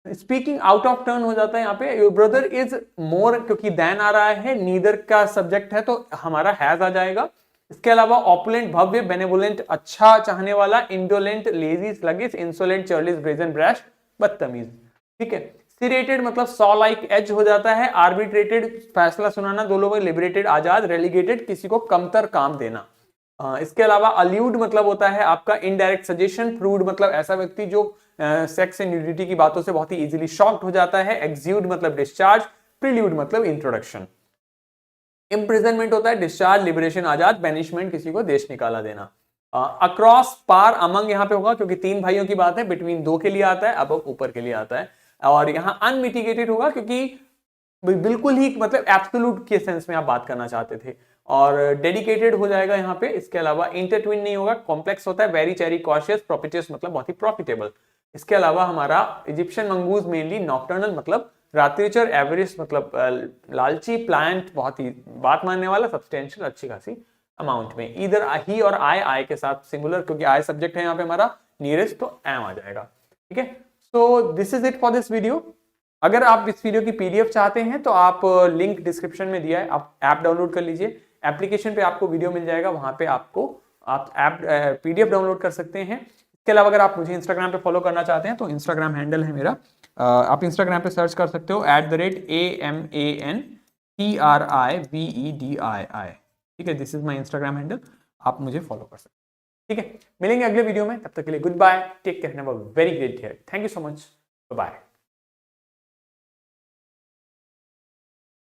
स्पीकिंग आउट ऑफ टर्न हो जाता है यहाँ पे, योर ब्रदर इज मोर, क्योंकि देन आ रहा है, नीदर का सब्जेक्ट है तो हमारा हैज आ जाएगा। इसके अलावा ऑपुलेंट भव्य, बेनेवोलेंट अच्छा चाहने वाला, indolent lazy sluggish, insolent churlish brazen brash बदतमीज। ठीक है, सिरेटेड मतलब सॉ लाइक एज हो जाता है, आर्बिट्रेटेड फैसला सुनाना दो लोगों, लिबरेटेड आजाद, रेलीगेटेड किसी को कमतर काम देना। इसके अलावा अल्यूड मतलब होता है आपका इनडायरेक्ट सजेशन, प्रूड मतलब ऐसा व्यक्ति जो सेक्स एंड न्यूडिटी की बातों से बहुत ही इजीली शॉक्ड हो जाता है, एक्सूड मतलब डिस्चार्ज, प्रील्यूड मतलब इंट्रोडक्शन। इम्प्रिजनमेंट होता है डिस्चार्ज, लिबरेशन आजाद, बेनिशमेंट किसी को देश निकाला देना। अक्रॉस पार अमंग यहाँ पे होगा क्योंकि 3 भाइयों की बात है, बिटवीन 2 के लिए आता है, अब ऊपर के लिए आता है। और यहाँ अनमिटिगेटेड होगा क्योंकि बिल्कुल ही मतलब एब्सोल्यूट के सेंस में आप बात करना चाहते थे। और डेडिकेटेड हो जाएगा यहाँ पे। इसके अलावा इंटरट्विन नहीं होगा, कॉम्प्लेक्स होता है, वेरी चेरी कॉशियस, प्रॉफिटियस मतलब बहुत ही प्रॉफिटेबल। इसके अलावा हमारा इजिप्शियन मंगूज मेनली नॉक्टर्नल मतलब रात्रिचर, एवरेज मतलब लालची, प्लांट बहुत ही बात मानने वाला, सब्सटेंशियल अच्छी खासी अमाउंट में। इधर ही और आई के साथ सिंगुलर, क्योंकि आई सब्जेक्ट है यहाँ पे हमारा, नियरेस्ट तो एम आ जाएगा। ठीक है, सो this is it for this video. अगर आप इस वीडियो की पीडीएफ चाहते हैं तो आप लिंक डिस्क्रिप्शन में दिया है, आप ऐप डाउनलोड कर लीजिए, एप्लीकेशन पे आपको वीडियो मिल जाएगा, वहां पे आपको आप ऐप पीडीएफ डाउनलोड कर सकते हैं। इसके अलावा अगर आप मुझे इंस्टाग्राम पे फॉलो करना चाहते हैं तो इंस्टाग्राम हैंडल है मेरा, आप इंस्टाग्राम पे सर्च कर सकते हो @AMANTRIVEDII। ठीक है, this is my Instagram handle, आप मुझे फॉलो कर सकते हैं। ठीक है, मिलेंगे अगले वीडियो में, तब तक के लिए goodbye, take care, have a very great day, thank you so much, bye.